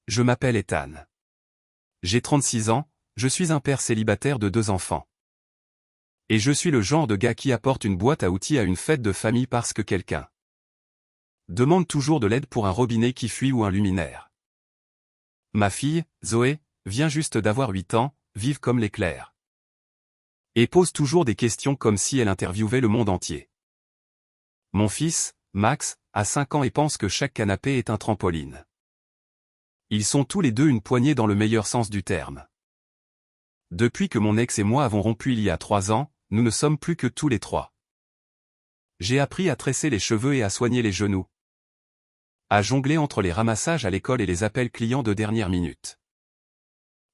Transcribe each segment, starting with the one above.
Je m'appelle Ethan. J'ai 36 ans, je suis un père célibataire de 2 enfants. Et je suis le genre de gars qui apporte une boîte à outils à une fête de famille parce que quelqu'un demande toujours de l'aide pour un robinet qui fuit ou un luminaire. Ma fille, Zoé, vient juste d'avoir 8 ans, vive comme l'éclair. Et pose toujours des questions comme si elle interviewait le monde entier. Mon fils, Max, a 5 ans et pense que chaque canapé est un trampoline. Ils sont tous les deux une poignée dans le meilleur sens du terme. Depuis que mon ex et moi avons rompu il y a 3 ans, nous ne sommes plus que tous les 3. J'ai appris à tresser les cheveux et à soigner les genoux. À jongler entre les ramassages à l'école et les appels clients de dernière minute.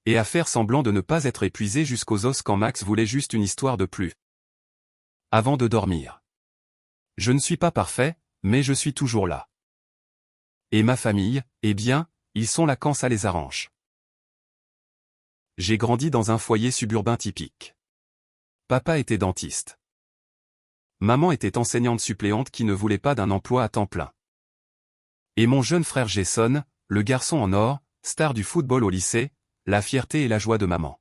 Et à faire semblant de ne pas être épuisé jusqu'aux os quand Max voulait juste une histoire de plus. Avant de dormir. Je ne suis pas parfait, mais je suis toujours là. Et ma famille, eh bien, ils sont là quand ça les arrange. J'ai grandi dans un foyer suburbain typique. Papa était dentiste. Maman était enseignante suppléante qui ne voulait pas d'un emploi à temps plein. Et mon jeune frère Jason, le garçon en or, star du football au lycée, la fierté et la joie de maman.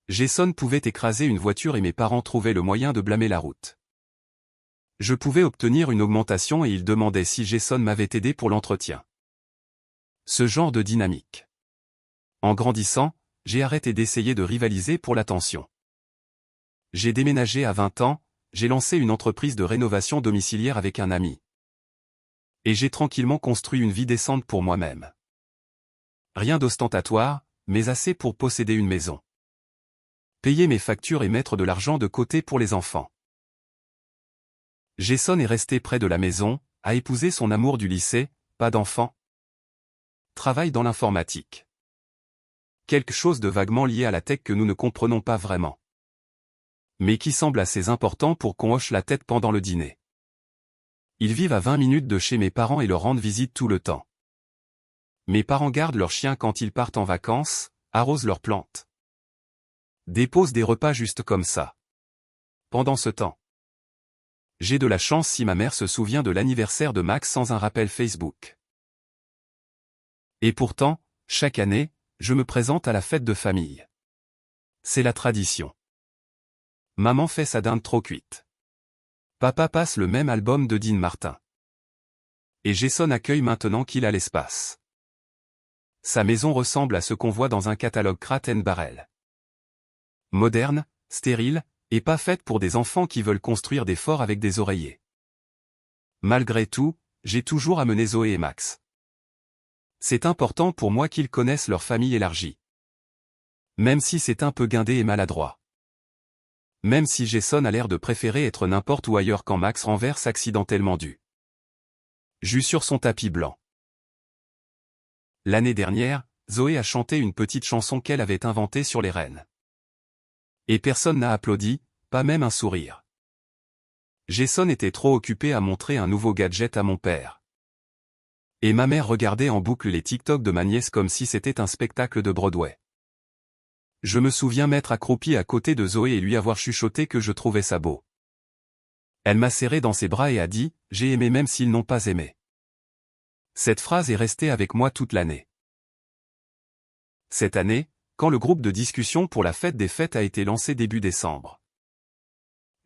Jason pouvait écraser une voiture et mes parents trouvaient le moyen de blâmer la route. Je pouvais obtenir une augmentation et ils demandaient si Jason m'avait aidé pour l'entretien. Ce genre de dynamique. En grandissant, j'ai arrêté d'essayer de rivaliser pour l'attention. J'ai déménagé à 20 ans, j'ai lancé une entreprise de rénovation domiciliaire avec un ami. Et j'ai tranquillement construit une vie décente pour moi-même. Rien d'ostentatoire, mais assez pour posséder une maison. Payer mes factures et mettre de l'argent de côté pour les enfants. Jason est resté près de la maison, a épousé son amour du lycée, pas d'enfant. Travaille dans l'informatique. Quelque chose de vaguement lié à la tech que nous ne comprenons pas vraiment. Mais qui semble assez important pour qu'on hoche la tête pendant le dîner. Ils vivent à 20 minutes de chez mes parents et leur rendent visite tout le temps. Mes parents gardent leurs chiens quand ils partent en vacances, arrosent leurs plantes. Déposent des repas juste comme ça. Pendant ce temps. J'ai de la chance si ma mère se souvient de l'anniversaire de Max sans un rappel Facebook. Et pourtant, chaque année, je me présente à la fête de famille. C'est la tradition. Maman fait sa dinde trop cuite. Papa passe le même album de Dean Martin. Et Jason accueille maintenant qu'il a l'espace. Sa maison ressemble à ce qu'on voit dans un catalogue Crate & Barrel. Moderne, stérile, et pas faite pour des enfants qui veulent construire des forts avec des oreillers. Malgré tout, j'ai toujours amené Zoé et Max. C'est important pour moi qu'ils connaissent leur famille élargie. Même si c'est un peu guindé et maladroit. Même si Jason a l'air de préférer être n'importe où ailleurs quand Max renverse accidentellement du jus sur son tapis blanc. L'année dernière, Zoé a chanté une petite chanson qu'elle avait inventée sur les rennes. Et personne n'a applaudi, pas même un sourire. Jason était trop occupé à montrer un nouveau gadget à mon père. Et ma mère regardait en boucle les TikTok de ma nièce comme si c'était un spectacle de Broadway. Je me souviens m'être accroupi à côté de Zoé et lui avoir chuchoté que je trouvais ça beau. Elle m'a serré dans ses bras et a dit « J'ai aimé même s'ils n'ont pas aimé ». Cette phrase est restée avec moi toute l'année. Cette année, quand le groupe de discussion pour la fête des fêtes a été lancé début décembre.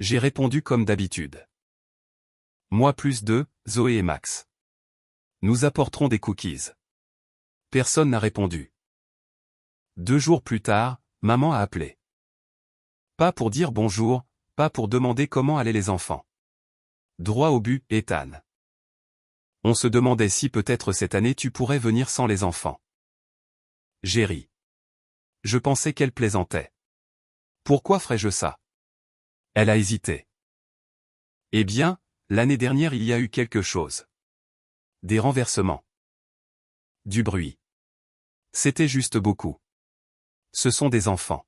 J'ai répondu comme d'habitude. Moi plus 2, Zoé et Max. Nous apporterons des cookies. Personne n'a répondu. 2 jours plus tard, maman a appelé. Pas pour dire bonjour, pas pour demander comment allaient les enfants. Droit au but, Ethan. On se demandait si peut-être cette année tu pourrais venir sans les enfants. J'ai ri. Je pensais qu'elle plaisantait. Pourquoi ferais-je ça? Elle a hésité. Eh bien, l'année dernière il y a eu quelque chose. Des renversements. Du bruit. C'était juste beaucoup. Ce sont des enfants.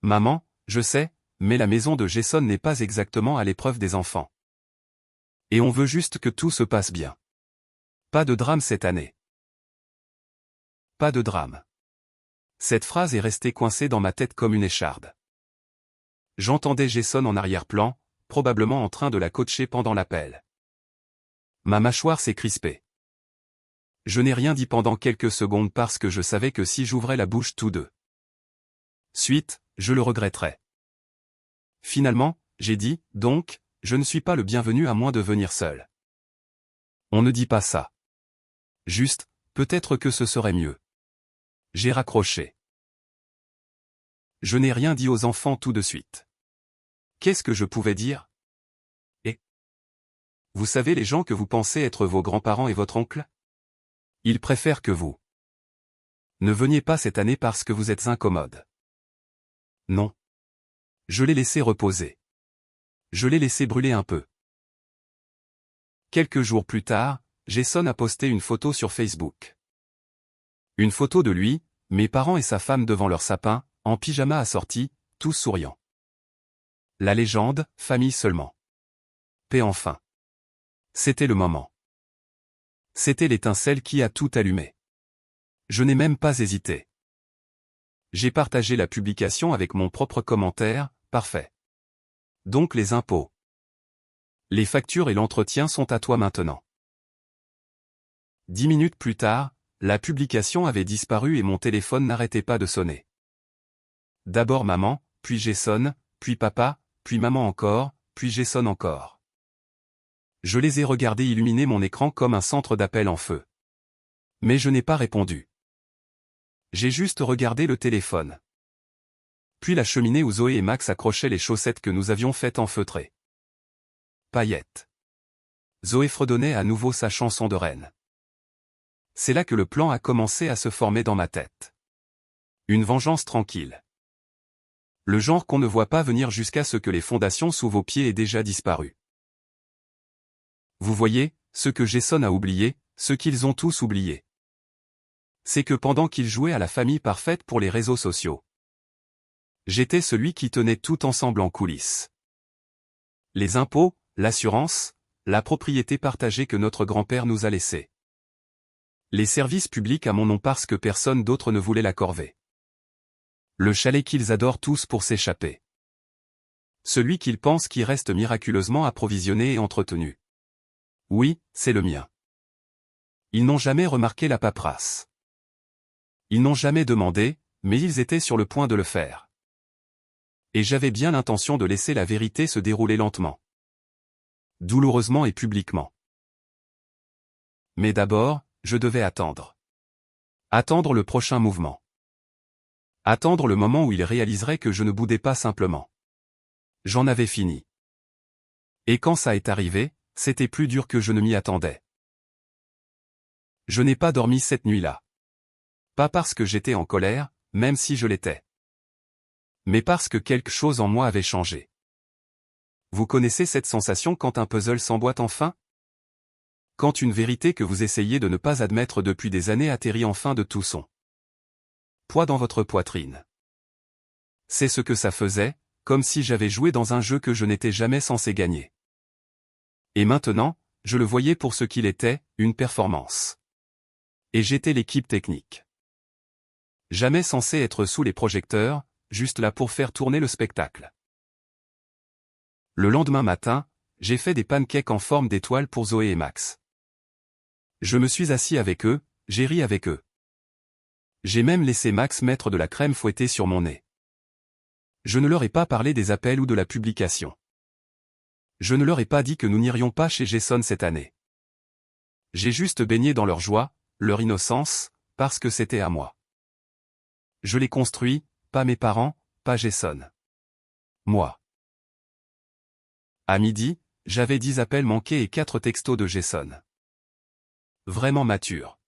Maman, je sais, mais la maison de Jason n'est pas exactement à l'épreuve des enfants. Et on veut juste que tout se passe bien. Pas de drame cette année. Pas de drame. Cette phrase est restée coincée dans ma tête comme une écharde. J'entendais Jason en arrière-plan, probablement en train de la coacher pendant l'appel. Ma mâchoire s'est crispée. Je n'ai rien dit pendant quelques secondes parce que je savais que si j'ouvrais la bouche tout de suite, je le regretterais. Finalement, j'ai dit, donc, je ne suis pas le bienvenu à moins de venir seul. On ne dit pas ça. Juste, peut-être que ce serait mieux. J'ai raccroché. Je n'ai rien dit aux enfants tout de suite. Qu'est-ce que je pouvais dire? Et vous savez les gens que vous pensez être vos grands-parents et votre oncle? Ils préfèrent que vous ne veniez pas cette année parce que vous êtes incommode. Non. Je l'ai laissé reposer. Je l'ai laissé brûler un peu. Quelques jours plus tard, Jason a posté une photo sur Facebook. Une photo de lui, mes parents et sa femme devant leur sapin, en pyjama assorti, tous souriants. La légende, famille seulement. Paix enfin. C'était le moment. C'était l'étincelle qui a tout allumé. Je n'ai même pas hésité. J'ai partagé la publication avec mon propre commentaire, parfait. Donc les impôts. Les factures et l'entretien sont à toi maintenant. 10 minutes plus tard, la publication avait disparu et mon téléphone n'arrêtait pas de sonner. D'abord maman, puis Jason, puis papa, puis maman encore, puis Jason encore. Je les ai regardés illuminer mon écran comme un centre d'appel en feu. Mais je n'ai pas répondu. J'ai juste regardé le téléphone. Puis la cheminée où Zoé et Max accrochaient les chaussettes que nous avions faites enfeutrer. Paillettes. Zoé fredonnait à nouveau sa chanson de reine. C'est là que le plan a commencé à se former dans ma tête. Une vengeance tranquille. Le genre qu'on ne voit pas venir jusqu'à ce que les fondations sous vos pieds aient déjà disparu. Vous voyez, ce que Jason a oublié, ce qu'ils ont tous oublié. C'est que pendant qu'ils jouaient à la famille parfaite pour les réseaux sociaux, j'étais celui qui tenait tout ensemble en coulisses. Les impôts, l'assurance, la propriété partagée que notre grand-père nous a laissée. Les services publics à mon nom parce que personne d'autre ne voulait la corvée. Le chalet qu'ils adorent tous pour s'échapper. Celui qu'ils pensent qui reste miraculeusement approvisionné et entretenu. Oui, c'est le mien. Ils n'ont jamais remarqué la paperasse. Ils n'ont jamais demandé, mais ils étaient sur le point de le faire. Et j'avais bien l'intention de laisser la vérité se dérouler lentement. Douloureusement et publiquement. Mais d'abord, je devais attendre. Attendre le prochain mouvement. Attendre le moment où il réaliserait que je ne boudais pas simplement. J'en avais fini. Et quand ça est arrivé, c'était plus dur que je ne m'y attendais. Je n'ai pas dormi cette nuit-là. Pas parce que j'étais en colère, même si je l'étais. Mais parce que quelque chose en moi avait changé. Vous connaissez cette sensation quand un puzzle s'emboîte enfin? Quand une vérité que vous essayez de ne pas admettre depuis des années atterrit enfin de tout son poids dans votre poitrine. C'est ce que ça faisait, comme si j'avais joué dans un jeu que je n'étais jamais censé gagner. Et maintenant, je le voyais pour ce qu'il était, une performance. Et j'étais l'équipe technique. Jamais censé être sous les projecteurs, juste là pour faire tourner le spectacle. Le lendemain matin, j'ai fait des pancakes en forme d'étoile pour Zoé et Max. Je me suis assis avec eux, j'ai ri avec eux. J'ai même laissé Max mettre de la crème fouettée sur mon nez. Je ne leur ai pas parlé des appels ou de la publication. Je ne leur ai pas dit que nous n'irions pas chez Jason cette année. J'ai juste baigné dans leur joie, leur innocence, parce que c'était à moi. Je l'ai construit, pas mes parents, pas Jason. Moi. À midi, j'avais 10 appels manqués et 4 textos de Jason. Vraiment mature.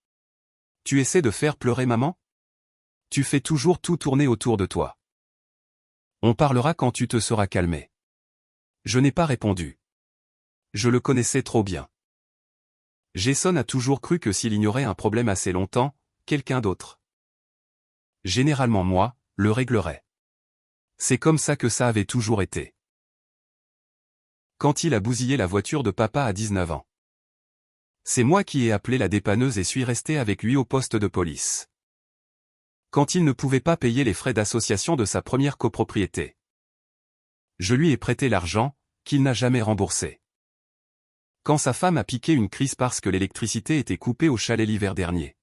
Tu essaies de faire pleurer maman? Tu fais toujours tout tourner autour de toi. On parlera quand tu te seras calmé. Je n'ai pas répondu. Je le connaissais trop bien. Jason a toujours cru que s'il ignorait un problème assez longtemps, quelqu'un d'autre, généralement moi, le réglerait. C'est comme ça que ça avait toujours été. Quand il a bousillé la voiture de papa à 19 ans. C'est moi qui ai appelé la dépanneuse et suis resté avec lui au poste de police. Quand il ne pouvait pas payer les frais d'association de sa première copropriété. Je lui ai prêté l'argent, qu'il n'a jamais remboursé. Quand sa femme a piqué une crise parce que l'électricité était coupée au chalet l'hiver dernier.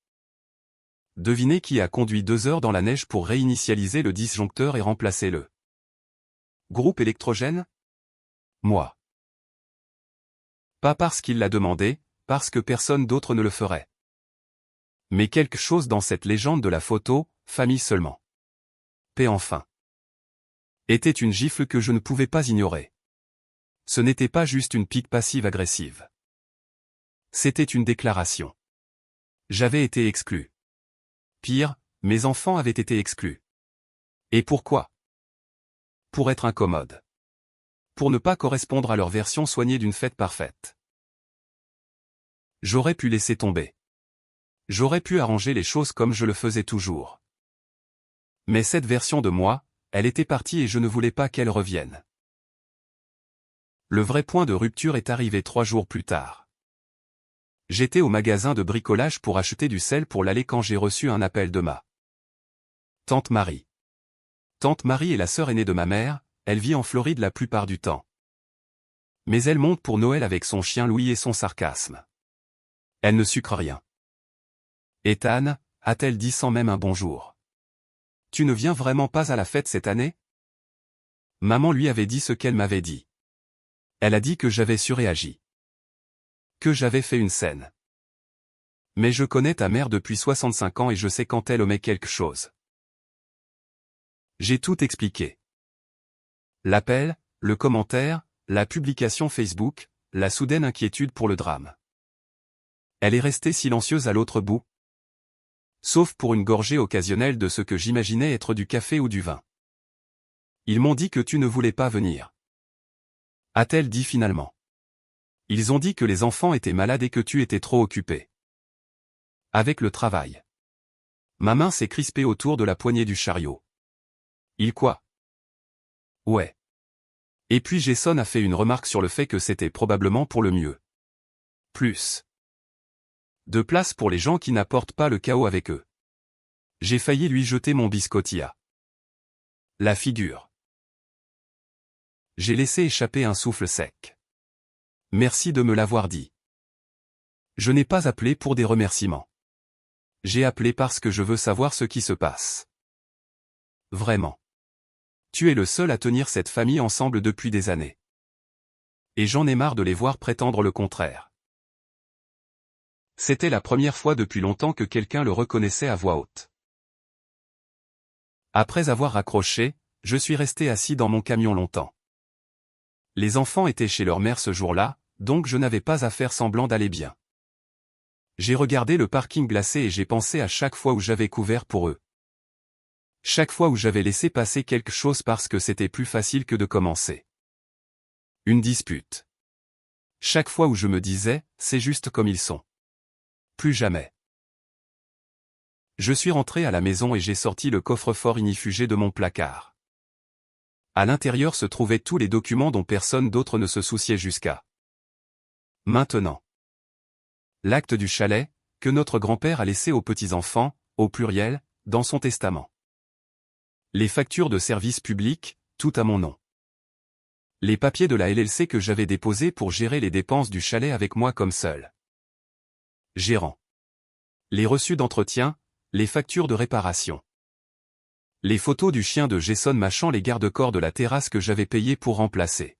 Devinez qui a conduit 2 heures dans la neige pour réinitialiser le disjoncteur et remplacer le groupe électrogène? Moi. Pas parce qu'il l'a demandé, parce que personne d'autre ne le ferait. Mais quelque chose dans cette légende de la photo, famille seulement. Paix enfin. Était une gifle que je ne pouvais pas ignorer. Ce n'était pas juste une pique passive-agressive. C'était une déclaration. J'avais été exclu. Pire, mes enfants avaient été exclus. Et pourquoi? Pour être incommode. Pour ne pas correspondre à leur version soignée d'une fête parfaite. J'aurais pu laisser tomber. J'aurais pu arranger les choses comme je le faisais toujours. Mais cette version de moi, elle était partie et je ne voulais pas qu'elle revienne. Le vrai point de rupture est arrivé 3 jours plus tard. J'étais au magasin de bricolage pour acheter du sel pour l'aller quand j'ai reçu un appel de ma tante Marie. Tante Marie est la sœur aînée de ma mère, elle vit en Floride la plupart du temps. Mais elle monte pour Noël avec son chien Louis et son sarcasme. Elle ne sucre rien. Ethan, a-t-elle dit sans même un bonjour. Tu ne viens vraiment pas à la fête cette année? Maman lui avait dit ce qu'elle m'avait dit. Elle a dit que j'avais surréagi. Que j'avais fait une scène. Mais je connais ta mère depuis 65 ans et je sais quand elle omet quelque chose. J'ai tout expliqué. L'appel, le commentaire, la publication Facebook, la soudaine inquiétude pour le drame. Elle est restée silencieuse à l'autre bout. Sauf pour une gorgée occasionnelle de ce que j'imaginais être du café ou du vin. Ils m'ont dit que tu ne voulais pas venir. A-t-elle dit finalement. Ils ont dit que les enfants étaient malades et que tu étais trop occupé. Avec le travail. Ma main s'est crispée autour de la poignée du chariot. Il quoi? Ouais. Et puis Jason a fait une remarque sur le fait que c'était probablement pour le mieux. Plus de place pour les gens qui n'apportent pas le chaos avec eux. J'ai failli lui jeter mon biscotti à la figure. J'ai laissé échapper un souffle sec. Merci de me l'avoir dit. Je n'ai pas appelé pour des remerciements. J'ai appelé parce que je veux savoir ce qui se passe. Vraiment. Tu es le seul à tenir cette famille ensemble depuis des années. Et j'en ai marre de les voir prétendre le contraire. C'était la première fois depuis longtemps que quelqu'un le reconnaissait à voix haute. Après avoir raccroché, je suis resté assis dans mon camion longtemps. Les enfants étaient chez leur mère ce jour-là, donc je n'avais pas à faire semblant d'aller bien. J'ai regardé le parking glacé et j'ai pensé à chaque fois où j'avais couvert pour eux. Chaque fois où j'avais laissé passer quelque chose parce que c'était plus facile que de commencer. Une dispute. Chaque fois où je me disais, c'est juste comme ils sont. Plus jamais. Je suis rentré à la maison et j'ai sorti le coffre-fort ignifugé de mon placard. À l'intérieur se trouvaient tous les documents dont personne d'autre ne se souciait jusqu'à maintenant. L'acte du chalet, que notre grand-père a laissé aux petits-enfants, au pluriel, dans son testament. Les factures de services publics, tout à mon nom. Les papiers de la LLC que j'avais déposés pour gérer les dépenses du chalet avec moi comme seul gérant. Les reçus d'entretien, les factures de réparation. Les photos du chien de Jason mâchant les garde-corps de la terrasse que j'avais payé pour remplacer.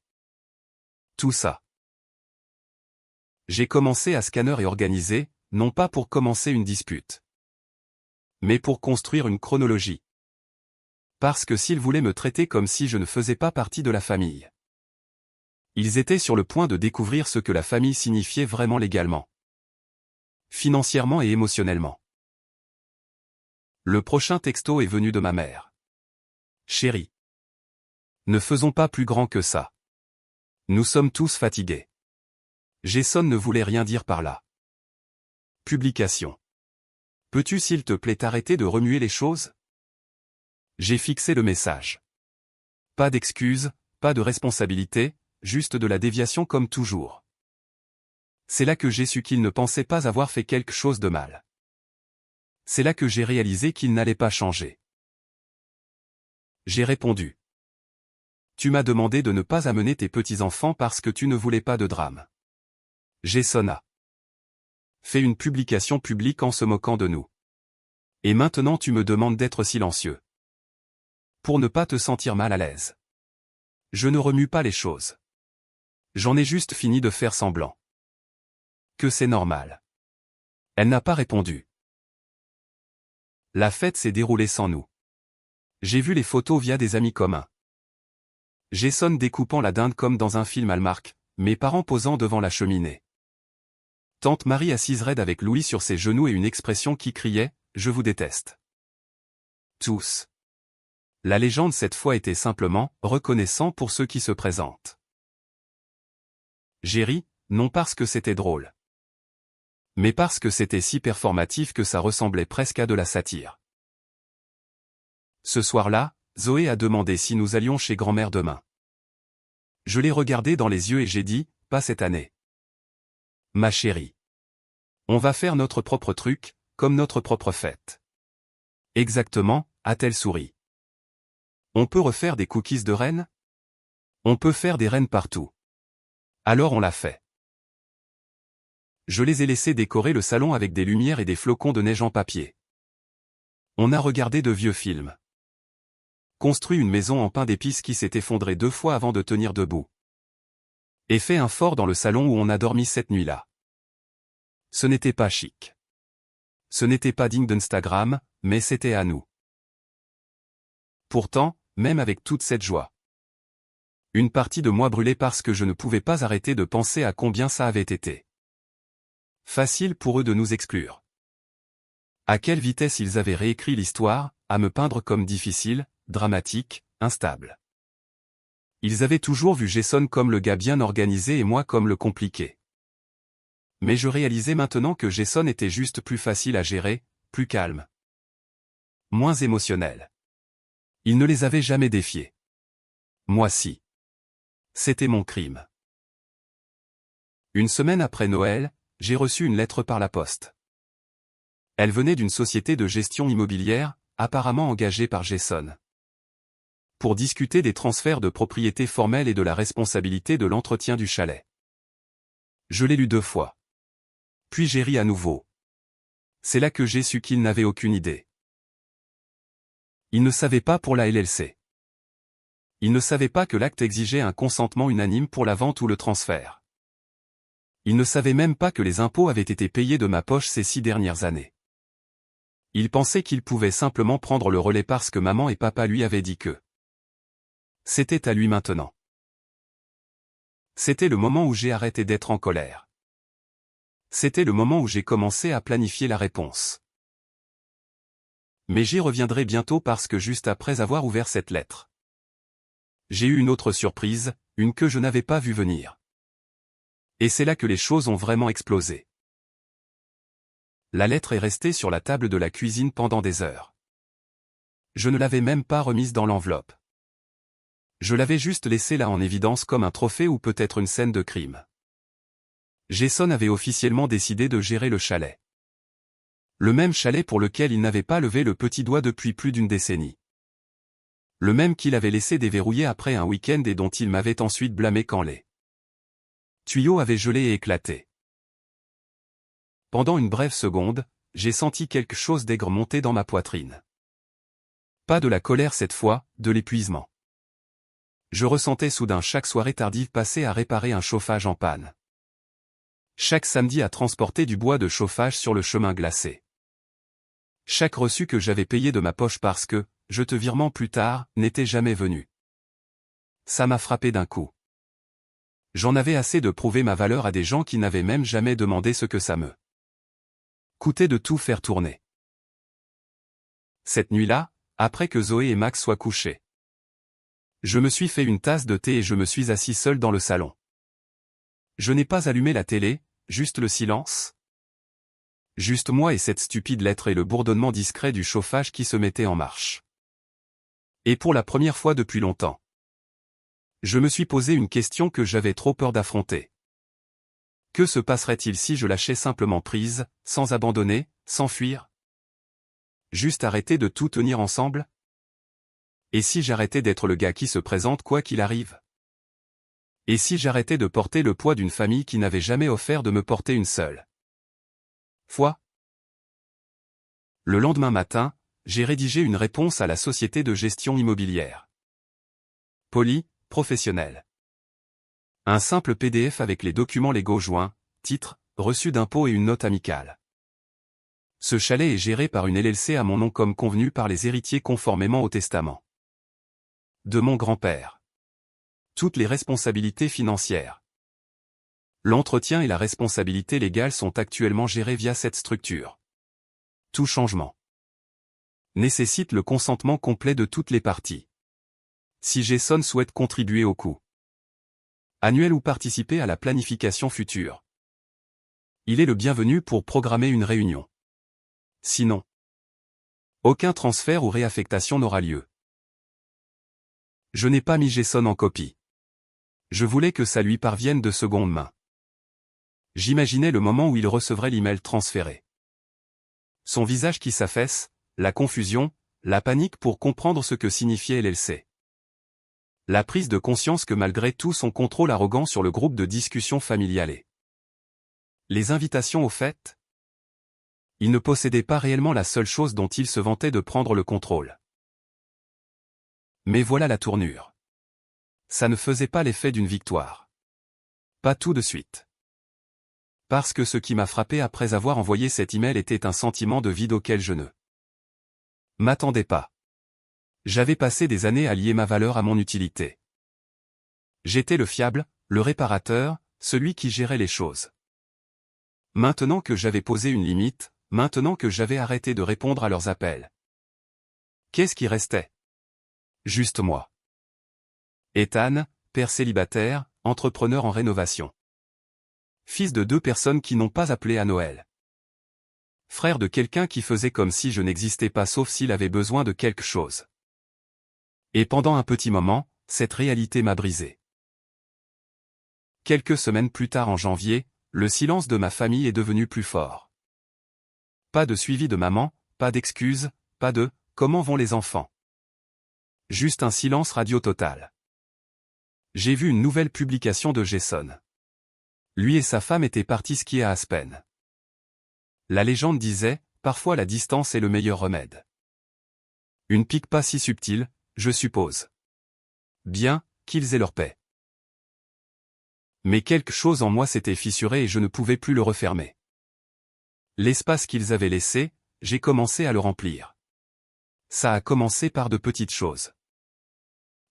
Tout ça. J'ai commencé à scanner et organiser, non pas pour commencer une dispute, mais pour construire une chronologie. Parce que s'ils voulaient me traiter comme si je ne faisais pas partie de la famille. Ils étaient sur le point de découvrir ce que la famille signifiait vraiment légalement. Financièrement et émotionnellement. Le prochain texto est venu de ma mère. Chérie. Ne faisons pas plus grand que ça. Nous sommes tous fatigués. Jason ne voulait rien dire par là. Publication. Peux-tu s'il te plaît arrêter de remuer les choses? J'ai fixé le message. Pas d'excuses, pas de responsabilité, juste de la déviation comme toujours. C'est là que j'ai su qu'il ne pensait pas avoir fait quelque chose de mal. C'est là que j'ai réalisé qu'il n'allait pas changer. J'ai répondu. Tu m'as demandé de ne pas amener tes petits-enfants parce que tu ne voulais pas de drame. Jason a fait une publication publique en se moquant de nous. Et maintenant tu me demandes d'être silencieux. Pour ne pas te sentir mal à l'aise. Je ne remue pas les choses. J'en ai juste fini de faire semblant. Que c'est normal. Elle n'a pas répondu. La fête s'est déroulée sans nous. J'ai vu les photos via des amis communs. Jason découpant la dinde comme dans un film Hallmark, mes parents posant devant la cheminée. Tante Marie assise raide avec Louis sur ses genoux et une expression qui criait « Je vous déteste ». Tous. La légende cette fois était simplement « reconnaissant pour ceux qui se présentent ». J'ai ri, non parce que c'était drôle. Mais parce que c'était si performatif que ça ressemblait presque à de la satire. Ce soir-là, Zoé a demandé si nous allions chez grand-mère demain. Je l'ai regardé dans les yeux et j'ai dit « Pas cette année. Ma chérie. On va faire notre propre truc, comme notre propre fête. » Exactement, a-t-elle souri. On peut refaire des cookies de reine? On peut faire des reines partout. Alors on l'a fait. Je les ai laissés décorer le salon avec des lumières et des flocons de neige en papier. On a regardé de vieux films. Construit une maison en pain d'épices qui s'est effondrée 2 fois avant de tenir debout. Et fait un fort dans le salon où on a dormi cette nuit-là. Ce n'était pas chic. Ce n'était pas digne d'Instagram, mais c'était à nous. Pourtant, même avec toute cette joie, une partie de moi brûlait parce que je ne pouvais pas arrêter de penser à combien ça avait été facile pour eux de nous exclure. À quelle vitesse ils avaient réécrit l'histoire, à me peindre comme difficile, dramatique, instable. Ils avaient toujours vu Jason comme le gars bien organisé et moi comme le compliqué. Mais je réalisais maintenant que Jason était juste plus facile à gérer, plus calme. Moins émotionnel. Il ne les avait jamais défiés. Moi si. C'était mon crime. Une semaine après Noël, j'ai reçu une lettre par la poste. Elle venait d'une société de gestion immobilière, apparemment engagée par Jason. Pour discuter des transferts de propriété formelle et de la responsabilité de l'entretien du chalet. Je l'ai lu 2 fois. Puis j'ai ri à nouveau. C'est là que j'ai su qu'il n'avait aucune idée. Il ne savait pas pour la LLC. Il ne savait pas que l'acte exigeait un consentement unanime pour la vente ou le transfert. Il ne savait même pas que les impôts avaient été payés de ma poche ces 6 dernières années. Il pensait qu'il pouvait simplement prendre le relais parce que maman et papa lui avaient dit que c'était à lui maintenant. C'était le moment où j'ai arrêté d'être en colère. C'était le moment où j'ai commencé à planifier la réponse. Mais j'y reviendrai bientôt parce que juste après avoir ouvert cette lettre, j'ai eu une autre surprise, une que je n'avais pas vue venir. Et c'est là que les choses ont vraiment explosé. La lettre est restée sur la table de la cuisine pendant des heures. Je ne l'avais même pas remise dans l'enveloppe. Je l'avais juste laissée là en évidence comme un trophée ou peut-être une scène de crime. Jason avait officiellement décidé de gérer le chalet. Le même chalet pour lequel il n'avait pas levé le petit doigt depuis plus d'1 décennie. Le même qu'il avait laissé déverrouiller après un week-end et dont il m'avait ensuite blâmé quand les tuyaux avaient gelé et éclaté. Pendant une brève seconde, j'ai senti quelque chose d'aigre monter dans ma poitrine. Pas de la colère cette fois, de l'épuisement. Je ressentais soudain chaque soirée tardive passée à réparer un chauffage en panne. Chaque samedi à transporter du bois de chauffage sur le chemin glacé. Chaque reçu que j'avais payé de ma poche parce que, je te virement plus tard, n'était jamais venu. Ça m'a frappé d'un coup. J'en avais assez de prouver ma valeur à des gens qui n'avaient même jamais demandé ce que ça me coûtait de tout faire tourner. Cette nuit-là, après que Zoé et Max soient couchés, je me suis fait une tasse de thé et je me suis assis seul dans le salon. Je n'ai pas allumé la télé, juste le silence. Juste moi et cette stupide lettre et le bourdonnement discret du chauffage qui se mettait en marche. Et pour la première fois depuis longtemps, je me suis posé une question que j'avais trop peur d'affronter. Que se passerait-il si je lâchais simplement prise, sans abandonner, sans fuir? Juste arrêter de tout tenir ensemble? Et si j'arrêtais d'être le gars qui se présente quoi qu'il arrive? Et si j'arrêtais de porter le poids d'une famille qui n'avait jamais offert de me porter une seule fois? Le lendemain matin, j'ai rédigé une réponse à la société de gestion immobilière. Poli, professionnel. Un simple PDF avec les documents légaux joints, titre, reçu d'impôt et une note amicale. Ce chalet est géré par une LLC à mon nom comme convenu par les héritiers conformément au testament de mon grand-père. Toutes les responsabilités financières, l'entretien et la responsabilité légale sont actuellement gérés via cette structure. Tout changement nécessite le consentement complet de toutes les parties. Si Jason souhaite contribuer au coût annuel ou participer à la planification future, il est le bienvenu pour programmer une réunion. Sinon, aucun transfert ou réaffectation n'aura lieu. Je n'ai pas mis Jason en copie. Je voulais que ça lui parvienne de seconde main. J'imaginais le moment où il recevrait l'email transféré. Son visage qui s'affaisse, la confusion, la panique pour comprendre ce que signifiait LLC. La prise de conscience que malgré tout son contrôle arrogant sur le groupe de discussion familiale et les invitations aux fêtes, il ne possédait pas réellement la seule chose dont il se vantait de prendre le contrôle. Mais voilà la tournure. Ça ne faisait pas l'effet d'une victoire. Pas tout de suite. Parce que ce qui m'a frappé après avoir envoyé cet email était un sentiment de vide auquel je ne m'attendais pas. J'avais passé des années à lier ma valeur à mon utilité. J'étais le fiable, le réparateur, celui qui gérait les choses. Maintenant que j'avais posé une limite, maintenant que j'avais arrêté de répondre à leurs appels, qu'est-ce qui restait? Juste moi. Ethan, père célibataire, entrepreneur en rénovation. Fils de 2 personnes qui n'ont pas appelé à Noël. Frère de quelqu'un qui faisait comme si je n'existais pas sauf s'il avait besoin de quelque chose. Et pendant un petit moment, cette réalité m'a brisé. Quelques semaines plus tard en janvier, le silence de ma famille est devenu plus fort. Pas de suivi de maman, pas d'excuses, pas de « comment vont les enfants ?» Juste un silence radio total. J'ai vu une nouvelle publication de Jason. Lui et sa femme étaient partis skier à Aspen. La légende disait, parfois la distance est le meilleur remède. Une pique pas si subtile, je suppose. Bien, qu'ils aient leur paix. Mais quelque chose en moi s'était fissuré et je ne pouvais plus le refermer. L'espace qu'ils avaient laissé, j'ai commencé à le remplir. Ça a commencé par de petites choses.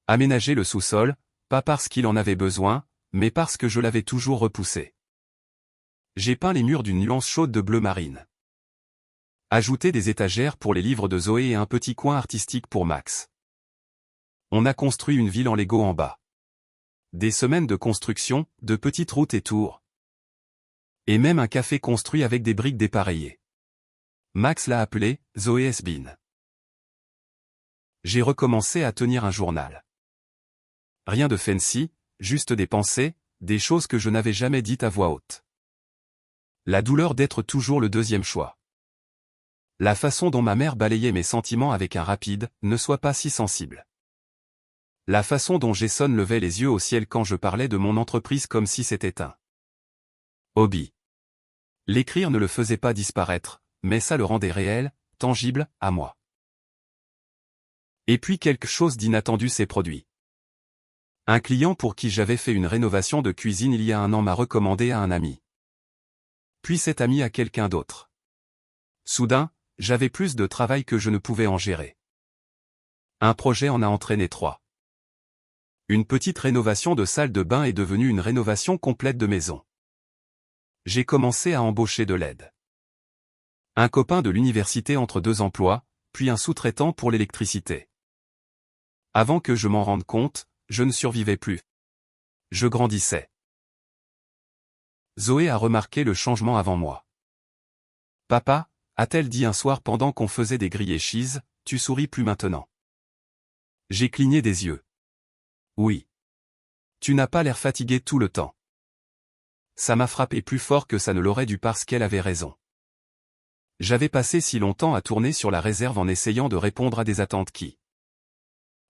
Aménager le sous-sol, pas parce qu'il en avait besoin, mais parce que je l'avais toujours repoussé. J'ai peint les murs d'une nuance chaude de bleu marine. Ajouté des étagères pour les livres de Zoé et un petit coin artistique pour Max. On a construit une ville en Lego en bas. Des semaines de construction, de petites routes et tours. Et même un café construit avec des briques dépareillées. Max l'a appelé Zoé has been. J'ai recommencé à tenir un journal. Rien de fancy, juste des pensées, des choses que je n'avais jamais dites à voix haute. La douleur d'être toujours le deuxième choix. La façon dont ma mère balayait mes sentiments avec un rapide « ne sois pas si sensible ». La façon dont Jason levait les yeux au ciel quand je parlais de mon entreprise comme si c'était un hobby. L'écrire ne le faisait pas disparaître, mais ça le rendait réel, tangible, à moi. Et puis quelque chose d'inattendu s'est produit. Un client pour qui j'avais fait une rénovation de cuisine il y a 1 an m'a recommandé à un ami. Puis cet ami à quelqu'un d'autre. Soudain, j'avais plus de travail que je ne pouvais en gérer. Un projet en a entraîné 3. Une petite rénovation de salle de bain est devenue une rénovation complète de maison. J'ai commencé à embaucher de l'aide. Un copain de l'université entre 2 emplois, puis un sous-traitant pour l'électricité. Avant que je m'en rende compte, je ne survivais plus. Je grandissais. Zoé a remarqué le changement avant moi. Papa, a-t-elle dit un soir pendant qu'on faisait des grillés cheese, tu souris plus maintenant. J'ai cligné des yeux. Oui. Tu n'as pas l'air fatigué tout le temps. Ça m'a frappé plus fort que ça ne l'aurait dû parce qu'elle avait raison. J'avais passé si longtemps à tourner sur la réserve en essayant de répondre à des attentes qui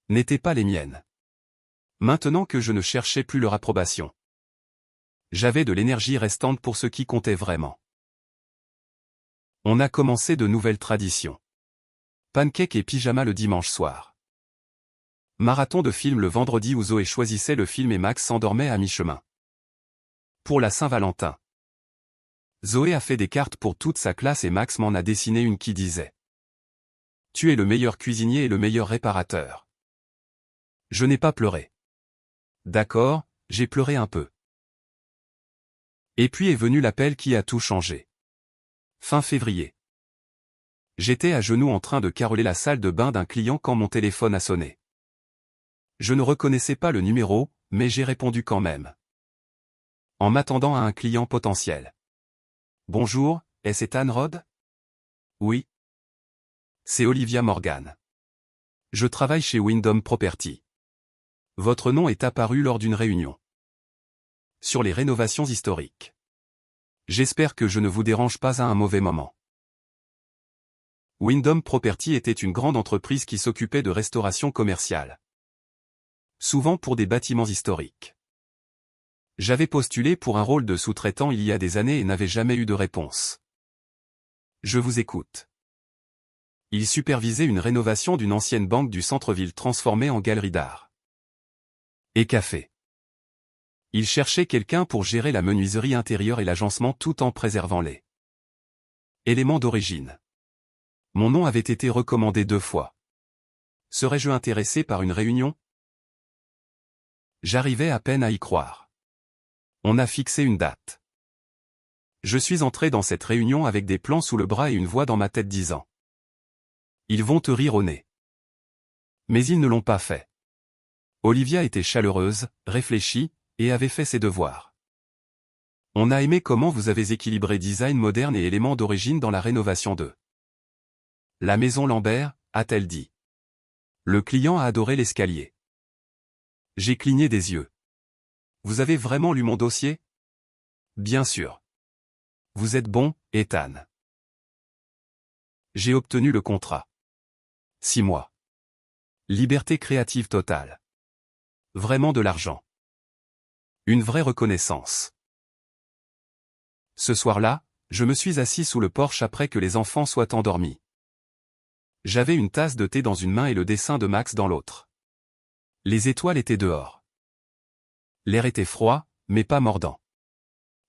n'étaient pas les miennes. Maintenant que je ne cherchais plus leur approbation. J'avais de l'énergie restante pour ce qui comptait vraiment. On a commencé de nouvelles traditions. Pancake et pyjama le dimanche soir. Marathon de film le vendredi où Zoé choisissait le film et Max s'endormait à mi-chemin. Pour la Saint-Valentin. Zoé a fait des cartes pour toute sa classe et Max m'en a dessiné une qui disait « Tu es le meilleur cuisinier et le meilleur réparateur. » Je n'ai pas pleuré. D'accord, j'ai pleuré un peu. Et puis est venu l'appel qui a tout changé. Fin février. J'étais à genoux en train de caroler la salle de bain d'un client quand mon téléphone a sonné. Je ne reconnaissais pas le numéro, mais j'ai répondu quand même. En m'attendant à un client potentiel. Bonjour, est-ce Ethan Rod? Oui. C'est Olivia Morgan. Je travaille chez Wyndham Property. Votre nom est apparu lors d'une réunion. Sur les rénovations historiques. J'espère que je ne vous dérange pas à un mauvais moment. Wyndham Property était une grande entreprise qui s'occupait de restauration commerciale. Souvent pour des bâtiments historiques. J'avais postulé pour un rôle de sous-traitant il y a des années et n'avais jamais eu de réponse. Je vous écoute. Il supervisait une rénovation d'une ancienne banque du centre-ville transformée en galerie d'art. Et café. Il cherchait quelqu'un pour gérer la menuiserie intérieure et l'agencement tout en préservant les éléments d'origine. Mon nom avait été recommandé 2 fois. Serais-je intéressé par une réunion? J'arrivais à peine à y croire. On a fixé une date. Je suis entré dans cette réunion avec des plans sous le bras et une voix dans ma tête disant « Ils vont te rire au nez. » Mais ils ne l'ont pas fait. Olivia était chaleureuse, réfléchie, et avait fait ses devoirs. On a aimé comment vous avez équilibré design moderne et éléments d'origine dans la rénovation de la maison Lambert, a-t-elle dit. Le client a adoré l'escalier. J'ai cligné des yeux. Vous avez vraiment lu mon dossier? Bien sûr. Vous êtes bon, Ethan. J'ai obtenu le contrat. 6 mois. Liberté créative totale. Vraiment de l'argent. Une vraie reconnaissance. Ce soir-là, je me suis assis sous le porche après que les enfants soient endormis. J'avais une tasse de thé dans une main et le dessin de Max dans l'autre. Les étoiles étaient dehors. L'air était froid, mais pas mordant.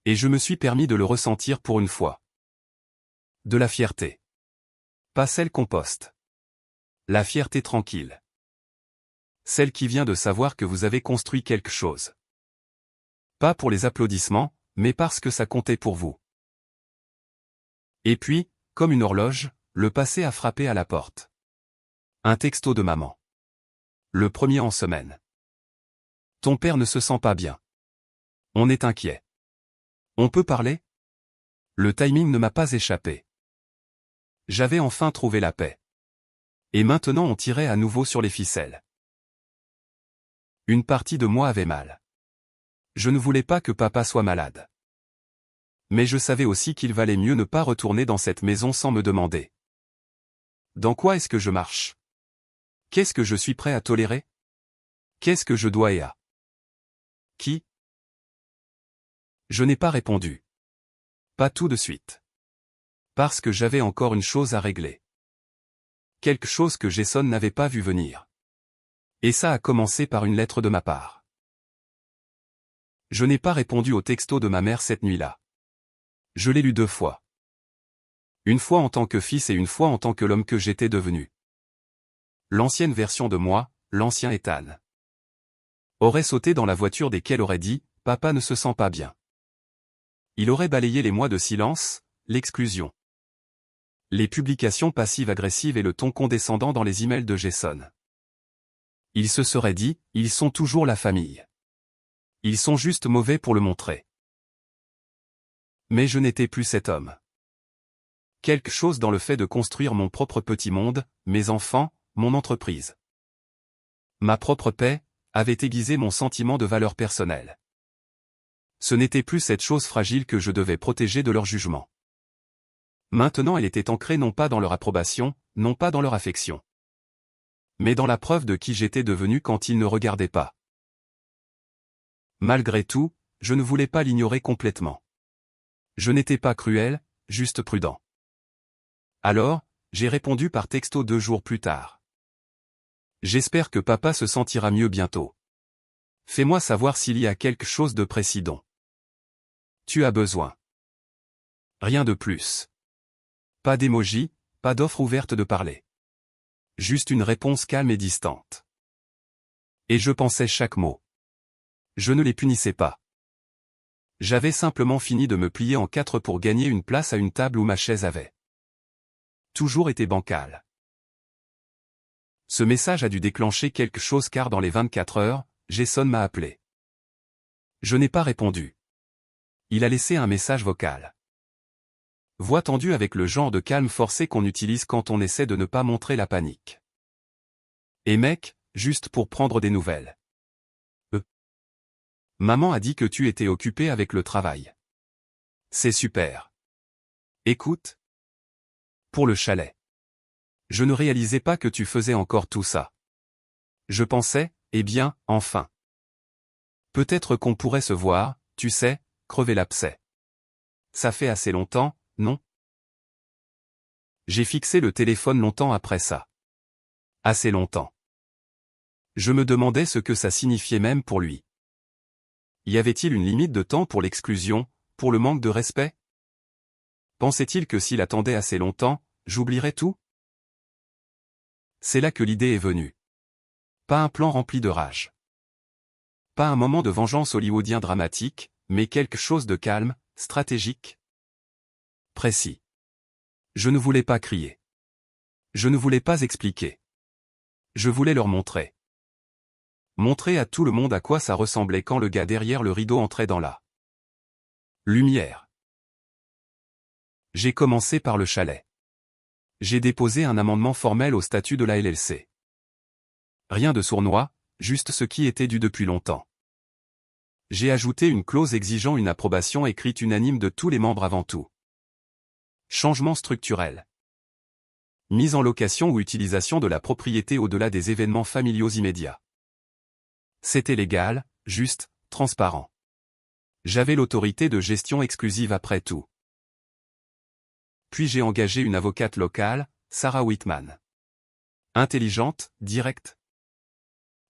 Et je me suis permis de le ressentir pour une fois. De la fierté. Pas celle qu'on poste. La fierté tranquille. Celle qui vient de savoir que vous avez construit quelque chose. Pas pour les applaudissements, mais parce que ça comptait pour vous. Et puis, comme une horloge, le passé a frappé à la porte. Un texto de maman. Le premier en semaine. Ton père ne se sent pas bien. On est inquiet. On peut parler? Le timing ne m'a pas échappé. J'avais enfin trouvé la paix. Et maintenant on tirait à nouveau sur les ficelles. Une partie de moi avait mal. Je ne voulais pas que papa soit malade. Mais je savais aussi qu'il valait mieux ne pas retourner dans cette maison sans me demander. Dans quoi est-ce que je marche? Qu'est-ce que je suis prêt à tolérer? Qu'est-ce que je dois et à qui? Je n'ai pas répondu. Pas tout de suite. Parce que j'avais encore une chose à régler. Quelque chose que Jason n'avait pas vu venir. Et ça a commencé par une lettre de ma part. Je n'ai pas répondu au texto de ma mère cette nuit-là. Je l'ai lu 2 fois. Une fois en tant que fils et une fois en tant que l'homme que j'étais devenu. L'ancienne version de moi, l'ancien Ethan. Aurait sauté dans la voiture desquels aurait dit « Papa ne se sent pas bien ». Il aurait balayé les mois de silence, l'exclusion. Les publications passives-agressives et le ton condescendant dans les emails de Jason. Il se serait dit « Ils sont toujours la famille. Ils sont juste mauvais pour le montrer ». Mais je n'étais plus cet homme. Quelque chose dans le fait de construire mon propre petit monde, mes enfants, mon entreprise. Ma propre paix, avait aiguisé mon sentiment de valeur personnelle. Ce n'était plus cette chose fragile que je devais protéger de leur jugement. Maintenant elle était ancrée non pas dans leur approbation, non pas dans leur affection. Mais dans la preuve de qui j'étais devenu quand ils ne regardaient pas. Malgré tout, je ne voulais pas l'ignorer complètement. Je n'étais pas cruel, juste prudent. Alors, j'ai répondu par texto 2 jours plus tard. J'espère que papa se sentira mieux bientôt. Fais-moi savoir s'il y a quelque chose de précis dont tu as besoin. Rien de plus. Pas d'émoji, pas d'offre ouverte de parler. Juste une réponse calme et distante. Et je pensais chaque mot. Je ne les punissais pas. J'avais simplement fini de me plier en 4 pour gagner une place à une table où ma chaise avait toujours été bancale. Ce message a dû déclencher quelque chose car dans les 24 heures, Jason m'a appelé. Je n'ai pas répondu. Il a laissé un message vocal. Voix tendue avec le genre de calme forcé qu'on utilise quand on essaie de ne pas montrer la panique. Et mec, juste pour prendre des nouvelles. Maman a dit que tu étais occupé avec le travail. C'est super. Écoute. Pour le chalet. Je ne réalisais pas que tu faisais encore tout ça. Je pensais, eh bien, enfin. Peut-être qu'on pourrait se voir, tu sais, crever l'abcès. Ça fait assez longtemps, non? J'ai fixé le téléphone longtemps après ça. Assez longtemps. Je me demandais ce que ça signifiait même pour lui. Y avait-il une limite de temps pour l'exclusion, pour le manque de respect? Pensait-il que s'il attendait assez longtemps, j'oublierais tout? C'est là que l'idée est venue. Pas un plan rempli de rage. Pas un moment de vengeance hollywoodien dramatique, mais quelque chose de calme, stratégique. Précis. Je ne voulais pas crier. Je ne voulais pas expliquer. Je voulais leur montrer. Montrer à tout le monde à quoi ça ressemblait quand le gars derrière le rideau entrait dans la lumière. J'ai commencé par le chalet. J'ai déposé un amendement formel au statut de la LLC. Rien de sournois, juste ce qui était dû depuis longtemps. J'ai ajouté une clause exigeant une approbation écrite unanime de tous les membres avant tout. Changement structurel. Mise en location ou utilisation de la propriété au-delà des événements familiaux immédiats. C'était légal, juste, transparent. J'avais l'autorité de gestion exclusive après tout. Puis j'ai engagé une avocate locale, Sarah Whitman. Intelligente, directe.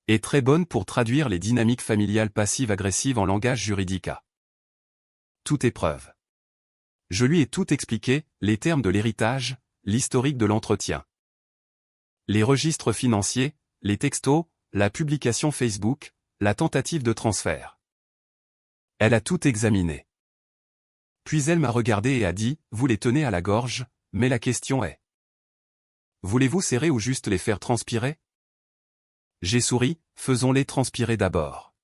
Et très bonne pour traduire les dynamiques familiales passives-agressives en langage juridique à toute épreuve. Je lui ai tout expliqué, les termes de l'héritage, l'historique de l'entretien. Les registres financiers, les textos, la publication Facebook, la tentative de transfert. Elle a tout examiné. Puis elle m'a regardé et a dit, vous les tenez à la gorge, mais la question est. Voulez-vous serrer ou juste les faire transpirer? J'ai souri, faisons-les transpirer d'abord.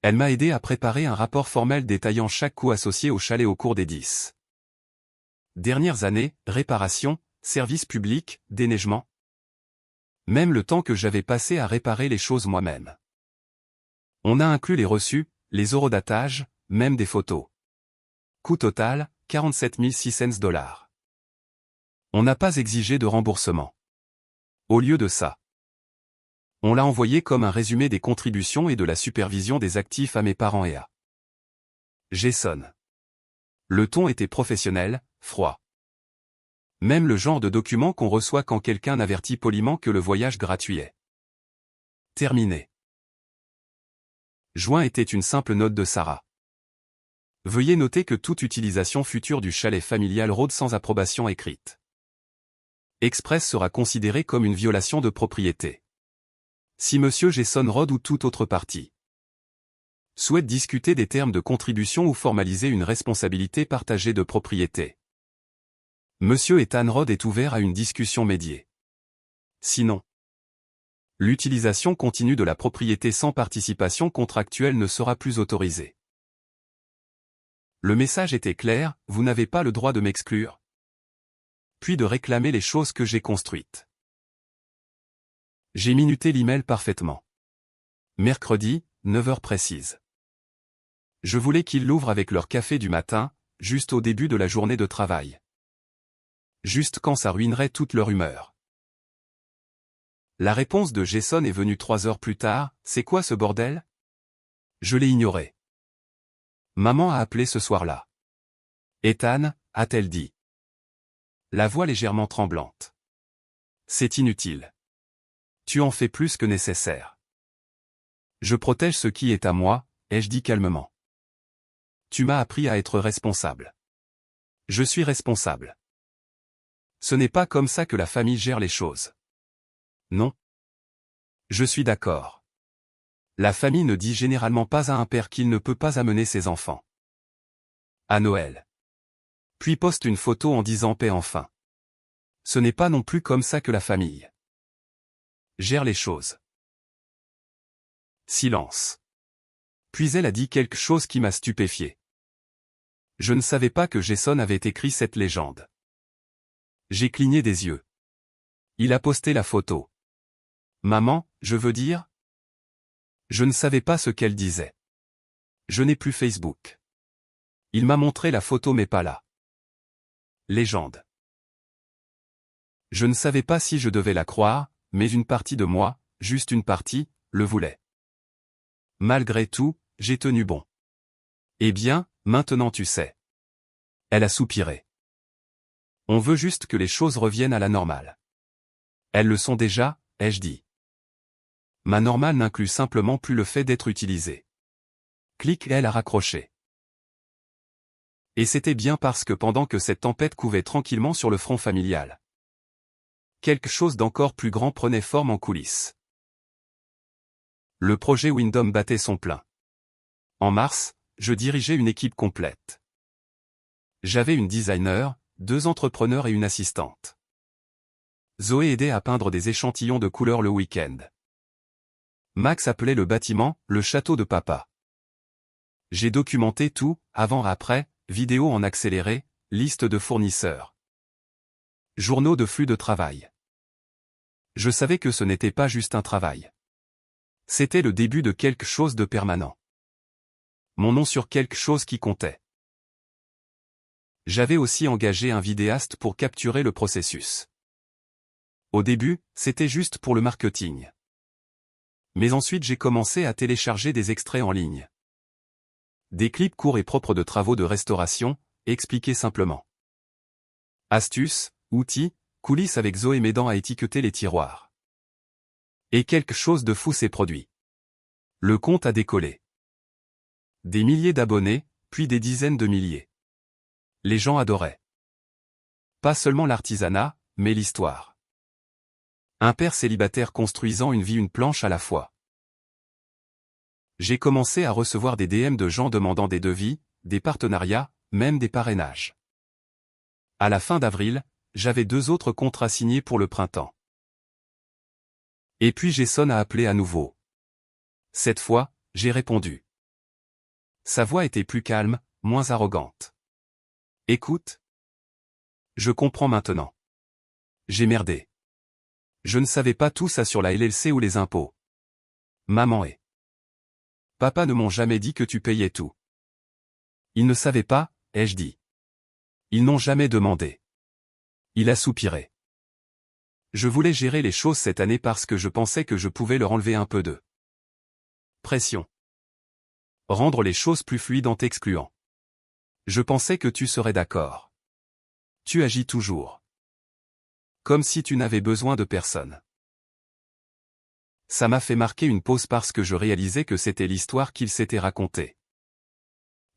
Elle m'a aidé à préparer un rapport formel détaillant chaque coût associé au chalet au cours des 10 dernières années, réparation, services publics, déneigement. Même le temps que j'avais passé à réparer les choses moi-même. On a inclus les reçus, les eurodatages, même des photos. Coût total, 47 600 $. On n'a pas exigé de remboursement. Au lieu de ça, on l'a envoyé comme un résumé des contributions et de la supervision des actifs à mes parents et à Jason. Le ton était professionnel, froid. Même le genre de document qu'on reçoit quand quelqu'un avertit poliment que le voyage gratuit est terminé. Joint était une simple note de Sarah. Veuillez noter que toute utilisation future du chalet familial rôde sans approbation écrite. Express sera considérée comme une violation de propriété. Si Monsieur Jason Rhodes ou toute autre partie souhaite discuter des termes de contribution ou formaliser une responsabilité partagée de propriété, Monsieur Ethan Rhodes est ouvert à une discussion médiée. Sinon, l'utilisation continue de la propriété sans participation contractuelle ne sera plus autorisée. Le message était clair, vous n'avez pas le droit de m'exclure, puis de réclamer les choses que j'ai construites. J'ai minuté l'email parfaitement. Mercredi, 9 heures précises. Je voulais qu'ils l'ouvrent avec leur café du matin, juste au début de la journée de travail. Juste quand ça ruinerait toute leur humeur. La réponse de Jason est venue 3 heures plus tard, c'est quoi ce bordel? Je l'ai ignoré. Maman a appelé ce soir-là. Ethan, a-t-elle dit. La voix légèrement tremblante. C'est inutile. Tu en fais plus que nécessaire. Je protège ce qui est à moi, ai-je dit calmement. Tu m'as appris à être responsable. Je suis responsable. Ce n'est pas comme ça que la famille gère les choses. Non. Je suis d'accord. La famille ne dit généralement pas à un père qu'il ne peut pas amener ses enfants à Noël. Puis poste une photo en disant paix enfin. Ce n'est pas non plus comme ça que la famille gère les choses. Silence. Puis elle a dit quelque chose qui m'a stupéfié. Je ne savais pas que Jason avait écrit cette légende. J'ai cligné des yeux. Il a posté la photo. Maman, je veux dire? Je ne savais pas ce qu'elle disait. Je n'ai plus Facebook. Il m'a montré la photo mais pas la légende. Je ne savais pas si je devais la croire, mais une partie de moi, juste une partie, le voulait. Malgré tout, j'ai tenu bon. Eh bien, maintenant tu sais. Elle a soupiré. On veut juste que les choses reviennent à la normale. Elles le sont déjà, ai-je dit. Ma normale n'inclut simplement plus le fait d'être utilisée. Clic, elle a raccroché. Et c'était bien parce que pendant que cette tempête couvait tranquillement sur le front familial, quelque chose d'encore plus grand prenait forme en coulisses. Le projet Windom battait son plein. En mars, je dirigeais une équipe complète. J'avais une designer, 2 entrepreneurs et une assistante. Zoé aidait à peindre des échantillons de couleurs le week-end. Max appelait le bâtiment, le château de papa. J'ai documenté tout, avant-après, vidéos en accéléré, liste de fournisseurs. Journaux de flux de travail. Je savais que ce n'était pas juste un travail. C'était le début de quelque chose de permanent. Mon nom sur quelque chose qui comptait. J'avais aussi engagé un vidéaste pour capturer le processus. Au début, c'était juste pour le marketing. Mais ensuite j'ai commencé à télécharger des extraits en ligne. Des clips courts et propres de travaux de restauration, expliqués simplement. Astuces, outils, coulisses avec Zoé m'aidant à étiqueter les tiroirs. Et quelque chose de fou s'est produit. Le compte a décollé. Des milliers d'abonnés, puis des dizaines de milliers. Les gens adoraient. Pas seulement l'artisanat, mais l'histoire. Un père célibataire construisant une vie une planche à la fois. J'ai commencé à recevoir des DM de gens demandant des devis, des partenariats, même des parrainages. À la fin d'avril, j'avais 2 autres contrats signés pour le printemps. Et puis Jason a appelé à nouveau. Cette fois, j'ai répondu. Sa voix était plus calme, moins arrogante. Écoute. Je comprends maintenant. J'ai merdé. Je ne savais pas tout ça sur la LLC ou les impôts. Maman et papa ne m'ont jamais dit que tu payais tout. Ils ne savaient pas, ai-je dit. Ils n'ont jamais demandé. Il a soupiré. Je voulais gérer les choses cette année parce que je pensais que je pouvais leur enlever un peu de pression. Rendre les choses plus fluides en t'excluant. Je pensais que tu serais d'accord. Tu agis toujours. Comme si tu n'avais besoin de personne. Ça m'a fait marquer une pause parce que je réalisais que c'était l'histoire qu'il s'était racontée.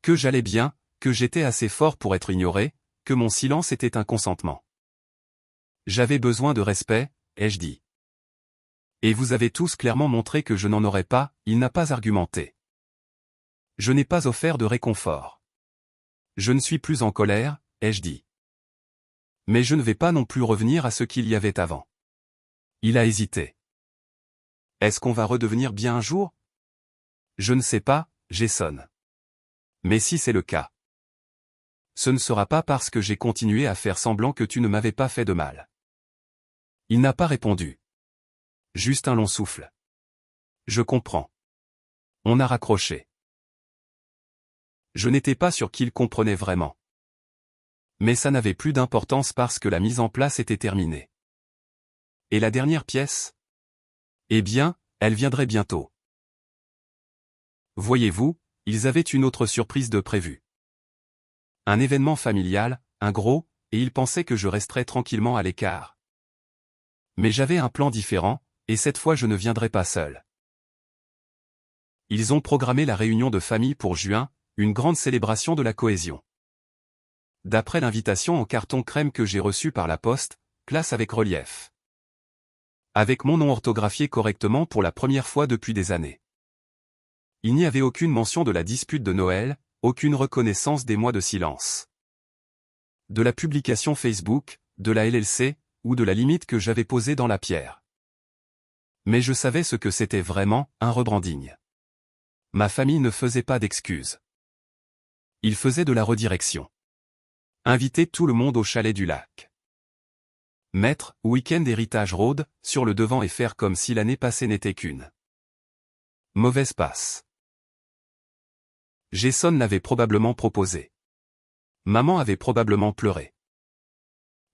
Que j'allais bien, que j'étais assez fort pour être ignoré, que mon silence était un consentement. J'avais besoin de respect, ai-je dit. Et vous avez tous clairement montré que je n'en aurais pas, il n'a pas argumenté. Je n'ai pas offert de réconfort. Je ne suis plus en colère, ai-je dit. Mais je ne vais pas non plus revenir à ce qu'il y avait avant. Il a hésité. Est-ce qu'on va redevenir bien un jour? Je ne sais pas, Jason. Mais si c'est le cas, ce ne sera pas parce que j'ai continué à faire semblant que tu ne m'avais pas fait de mal. Il n'a pas répondu. Juste un long souffle. Je comprends. On a raccroché. Je n'étais pas sûr qu'il comprenait vraiment. Mais ça n'avait plus d'importance parce que la mise en place était terminée. Et la dernière pièce? Eh bien, elle viendrait bientôt. Voyez-vous, ils avaient une autre surprise de prévue. Un événement familial, un gros, et ils pensaient que je resterais tranquillement à l'écart. Mais j'avais un plan différent, et cette fois je ne viendrai pas seul. Ils ont programmé la réunion de famille pour juin, une grande célébration de la cohésion. D'après l'invitation en carton crème que j'ai reçue par la poste, classe avec relief. Avec mon nom orthographié correctement pour la première fois depuis des années. Il n'y avait aucune mention de la dispute de Noël, aucune reconnaissance des mois de silence. De la publication Facebook, de la LLC, ou de la limite que j'avais posée dans la pierre. Mais je savais ce que c'était vraiment, un rebranding. Ma famille ne faisait pas d'excuses. Il faisait de la redirection. Inviter tout le monde au chalet du lac. Mettre, week-end héritage road, sur le devant et faire comme si l'année passée n'était qu'une mauvaise passe. Jason l'avait probablement proposé. Maman avait probablement pleuré.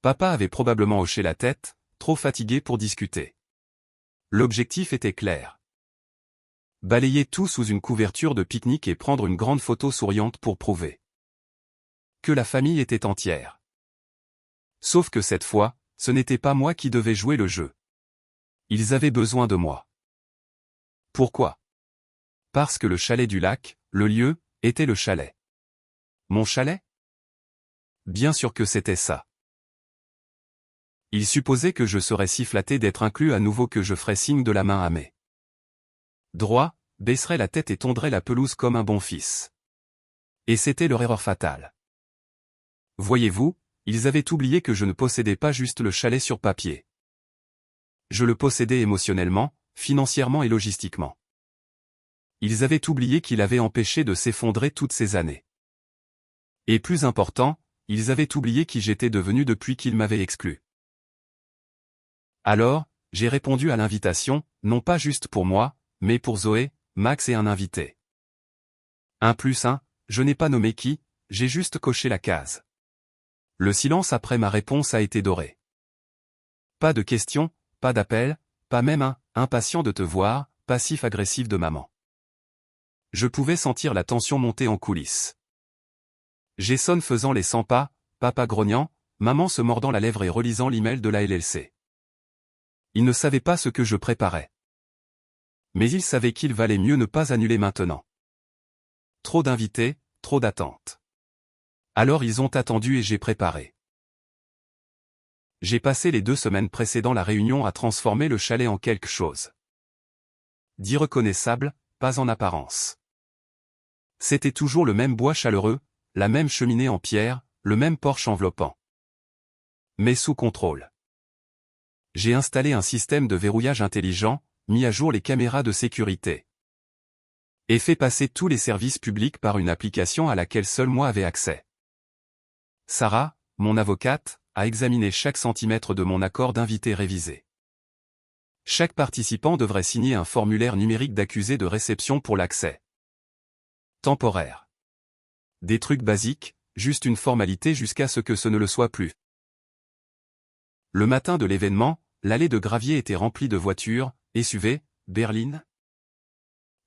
Papa avait probablement hoché la tête, trop fatigué pour discuter. L'objectif était clair. Balayer tout sous une couverture de pique-nique et prendre une grande photo souriante pour prouver que la famille était entière. Sauf que cette fois, ce n'était pas moi qui devais jouer le jeu. Ils avaient besoin de moi. Pourquoi? Parce que le chalet du lac, le lieu, était le chalet. Mon chalet? Bien sûr que c'était ça. Ils supposaient que je serais si flatté d'être inclus à nouveau que je ferais signe de la main à mes droits, baisserais la tête et tondrais la pelouse comme un bon fils. Et c'était leur erreur fatale. Voyez-vous, ils avaient oublié que je ne possédais pas juste le chalet sur papier. Je le possédais émotionnellement, financièrement et logistiquement. Ils avaient oublié qu'il avait empêché de s'effondrer toutes ces années. Et plus important, ils avaient oublié qui j'étais devenu depuis qu'ils m'avaient exclu. Alors, j'ai répondu à l'invitation, non pas juste pour moi, mais pour Zoé, Max et un invité. 1+1, je n'ai pas nommé qui, j'ai juste coché la case. Le silence après ma réponse a été doré. Pas de questions, pas d'appel, pas même un « impatient de te voir », passif-agressif de maman. Je pouvais sentir la tension monter en coulisses. Jason faisant les 100 pas, papa grognant, maman se mordant la lèvre et relisant l'email de la LLC. Il ne savait pas ce que je préparais. Mais il savait qu'il valait mieux ne pas annuler maintenant. Trop d'invités, trop d'attentes. Alors ils ont attendu et j'ai préparé. J'ai passé les 2 semaines précédant la réunion à transformer le chalet en quelque chose d'irreconnaissable, pas en apparence. C'était toujours le même bois chaleureux, la même cheminée en pierre, le même porche enveloppant. Mais sous contrôle. J'ai installé un système de verrouillage intelligent, mis à jour les caméras de sécurité. Et fait passer tous les services publics par une application à laquelle seul moi avais accès. Sarah, mon avocate, a examiné chaque centimètre de mon accord d'invité révisé. Chaque participant devrait signer un formulaire numérique d'accusé de réception pour l'accès temporaire. Des trucs basiques, juste une formalité jusqu'à ce que ce ne le soit plus. Le matin de l'événement, l'allée de gravier était remplie de voitures, SUV, berlines.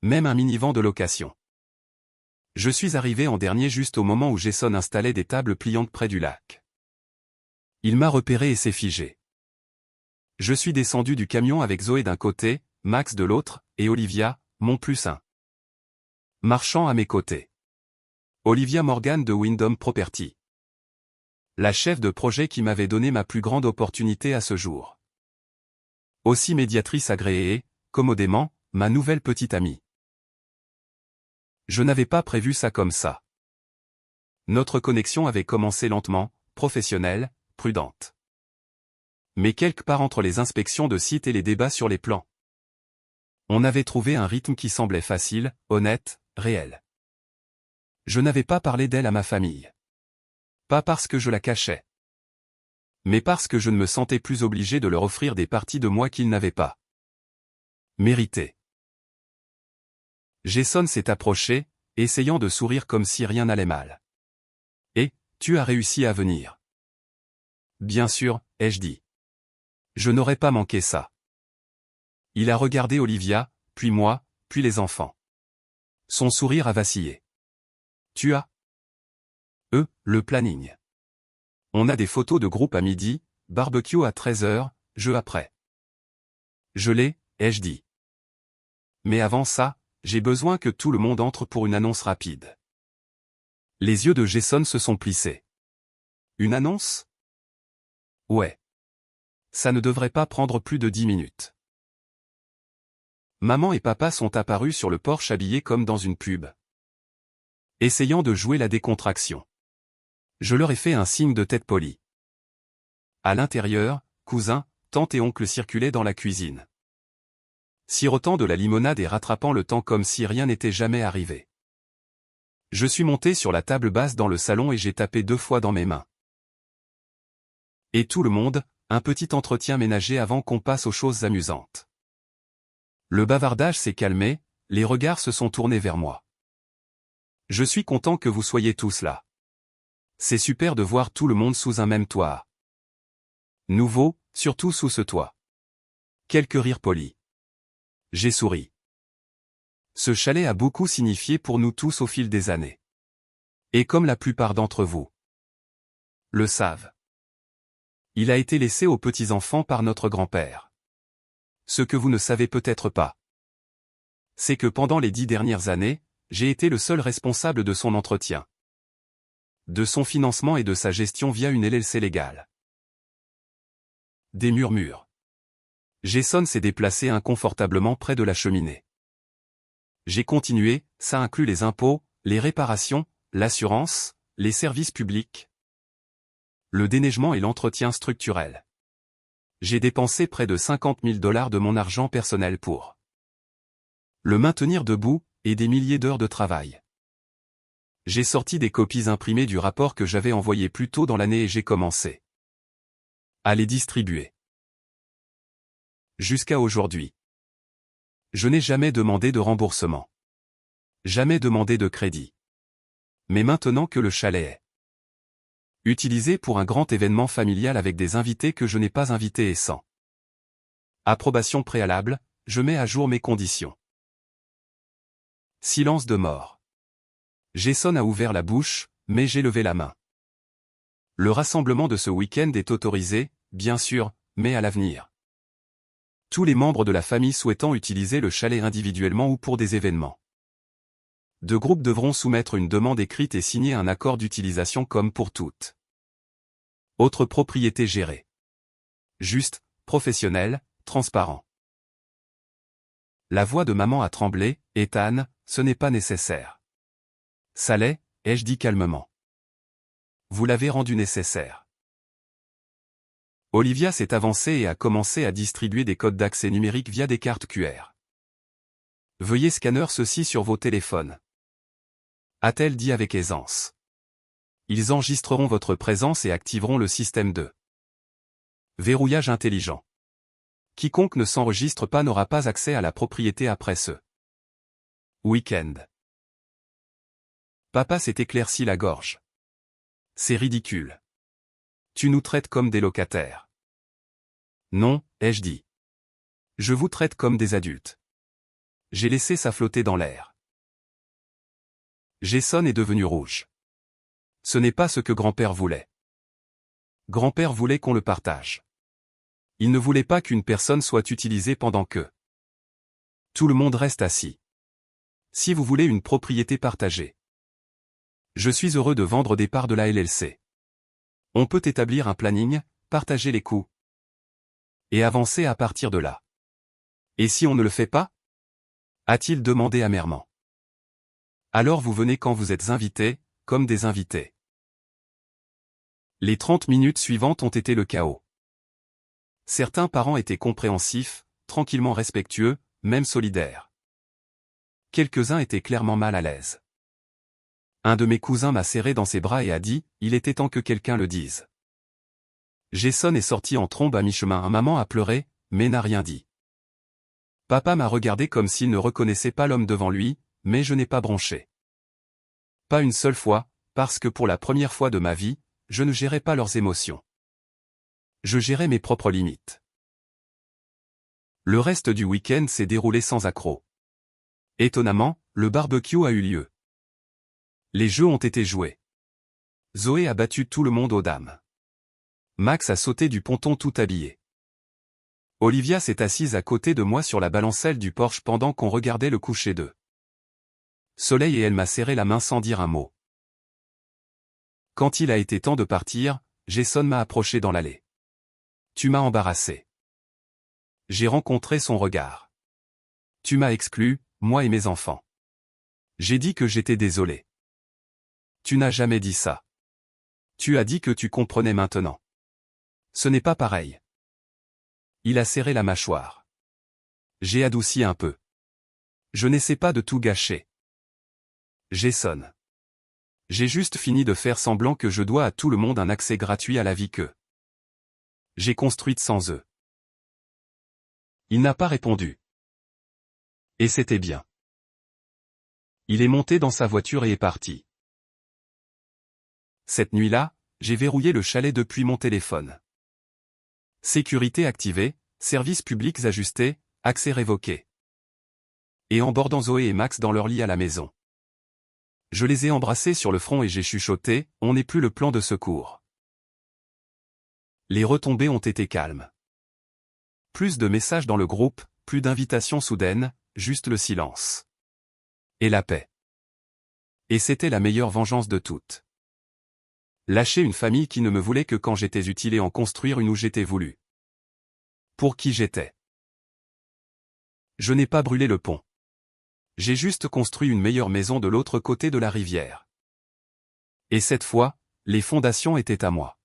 Même un minivan de location. Je suis arrivé en dernier juste au moment où Jason installait des tables pliantes près du lac. Il m'a repéré et s'est figé. Je suis descendu du camion avec Zoé d'un côté, Max de l'autre, et Olivia, mon +1. Marchant à mes côtés. Olivia Morgan de Wyndham Property. La chef de projet qui m'avait donné ma plus grande opportunité à ce jour. Aussi médiatrice agréée et, commodément, ma nouvelle petite amie. Je n'avais pas prévu ça comme ça. Notre connexion avait commencé lentement, professionnelle, prudente. Mais quelque part entre les inspections de sites et les débats sur les plans. On avait trouvé un rythme qui semblait facile, honnête, réel. Je n'avais pas parlé d'elle à ma famille. Pas parce que je la cachais. Mais parce que je ne me sentais plus obligé de leur offrir des parties de moi qu'ils n'avaient pas méritées. Jason s'est approché, essayant de sourire comme si rien n'allait mal. « Et, tu as réussi à venir. » « Bien sûr, ai-je dit. Je n'aurais pas manqué ça. » Il a regardé Olivia, puis moi, puis les enfants. Son sourire a vacillé. Tu as le planning. On a des photos de groupe à midi, barbecue à 13h, jeu après. Je l'ai, ai-je dit. Mais avant ça, j'ai besoin que tout le monde entre pour une annonce rapide. Les yeux de Jason se sont plissés. Une annonce? Ouais. Ça ne devrait pas prendre plus de 10 minutes. Maman et papa sont apparus sur le porche habillés comme dans une pub. Essayant de jouer la décontraction. Je leur ai fait un signe de tête poli. À l'intérieur, cousins, tantes et oncles circulaient dans la cuisine. Sirotant de la limonade et rattrapant le temps comme si rien n'était jamais arrivé. Je suis monté sur la table basse dans le salon et j'ai tapé 2 fois dans mes mains. Et tout le monde, un petit entretien ménager avant qu'on passe aux choses amusantes. Le bavardage s'est calmé, les regards se sont tournés vers moi. Je suis content que vous soyez tous là. C'est super de voir tout le monde sous un même toit. Nouveau, surtout sous ce toit. Quelques rires polis. J'ai souri. Ce chalet a beaucoup signifié pour nous tous au fil des années. Et comme la plupart d'entre vous le savent. Il a été laissé aux petits-enfants par notre grand-père. Ce que vous ne savez peut-être pas, c'est que pendant les 10 dernières années, j'ai été le seul responsable de son entretien, de son financement et de sa gestion via une LLC légale. Des murmures. Jason s'est déplacé inconfortablement près de la cheminée. J'ai continué, ça inclut les impôts, les réparations, l'assurance, les services publics, le déneigement et l'entretien structurel. J'ai dépensé près de $50 000 de mon argent personnel pour le maintenir debout, et des milliers d'heures de travail. J'ai sorti des copies imprimées du rapport que j'avais envoyé plus tôt dans l'année et j'ai commencé à les distribuer. Jusqu'à aujourd'hui. Je n'ai jamais demandé de remboursement. Jamais demandé de crédit. Mais maintenant que le chalet est utilisé pour un grand événement familial avec des invités que je n'ai pas invités et sans approbation préalable, je mets à jour mes conditions. Silence de mort. Jason a ouvert la bouche, mais j'ai levé la main. Le rassemblement de ce week-end est autorisé, bien sûr, mais à l'avenir. Tous les membres de la famille souhaitant utiliser le chalet individuellement ou pour des événements. 2 groupes devront soumettre une demande écrite et signer un accord d'utilisation comme pour toutes autres propriétés gérées. Juste, professionnel, transparent. La voix de maman a tremblé, Ethan, ce n'est pas nécessaire. Ça l'est, ai-je dit calmement. Vous l'avez rendu nécessaire. Olivia s'est avancée et a commencé à distribuer des codes d'accès numériques via des cartes QR. Veuillez scanner ceci sur vos téléphones, a-t-elle dit avec aisance. Ils enregistreront votre présence et activeront le système de verrouillage intelligent. Quiconque ne s'enregistre pas n'aura pas accès à la propriété après ce week-end. Papa s'est éclairci la gorge. C'est ridicule. Tu nous traites comme des locataires. Non, ai-je dit. Je vous traite comme des adultes. J'ai laissé ça flotter dans l'air. Jason est devenu rouge. Ce n'est pas ce que grand-père voulait. Grand-père voulait qu'on le partage. Il ne voulait pas qu'une personne soit utilisée pendant que tout le monde reste assis. Si vous voulez une propriété partagée, je suis heureux de vendre des parts de la LLC. On peut établir un planning, partager les coûts et avancer à partir de là. Et si on ne le fait pas? A-t-il demandé amèrement. Alors vous venez quand vous êtes invité, comme des invités. Les 30 minutes suivantes ont été le chaos. Certains parents étaient compréhensifs, tranquillement respectueux, même solidaires. Quelques-uns étaient clairement mal à l'aise. Un de mes cousins m'a serré dans ses bras et a dit, il était temps que quelqu'un le dise. Jason est sorti en trombe à mi-chemin. Maman a pleuré, mais n'a rien dit. Papa m'a regardé comme s'il ne reconnaissait pas l'homme devant lui, mais je n'ai pas bronché. Pas une seule fois, parce que pour la première fois de ma vie, je ne gérais pas leurs émotions. Je gérais mes propres limites. Le reste du week-end s'est déroulé sans accroc. Étonnamment, le barbecue a eu lieu. Les jeux ont été joués. Zoé a battu tout le monde aux dames. Max a sauté du ponton tout habillé. Olivia s'est assise à côté de moi sur la balancelle du Porsche pendant qu'on regardait le coucher d'eux. Soleil et elle m'a serré la main sans dire un mot. Quand il a été temps de partir, Jason m'a approché dans l'allée. Tu m'as embarrassé. J'ai rencontré son regard. Tu m'as exclu, moi et mes enfants. J'ai dit que j'étais désolé. Tu n'as jamais dit ça. Tu as dit que tu comprenais maintenant. Ce n'est pas pareil. Il a serré la mâchoire. J'ai adouci un peu. Je n'essaie pas de tout gâcher. Jason. J'ai juste fini de faire semblant que je dois à tout le monde un accès gratuit à la vie que j'ai construite sans eux. Il n'a pas répondu. Et c'était bien. Il est monté dans sa voiture et est parti. Cette nuit-là, j'ai verrouillé le chalet depuis mon téléphone. Sécurité activée, services publics ajustés, accès révoqué. Et embordant Zoé et Max dans leur lit à la maison. Je les ai embrassés sur le front et j'ai chuchoté, on n'est plus le plan de secours. Les retombées ont été calmes. Plus de messages dans le groupe, plus d'invitations soudaines, juste le silence. Et la paix. Et c'était la meilleure vengeance de toutes. Lâcher une famille qui ne me voulait que quand j'étais utile et en construire une où j'étais voulu. Pour qui j'étais. Je n'ai pas brûlé le pont. J'ai juste construit une meilleure maison de l'autre côté de la rivière. Et cette fois, les fondations étaient à moi.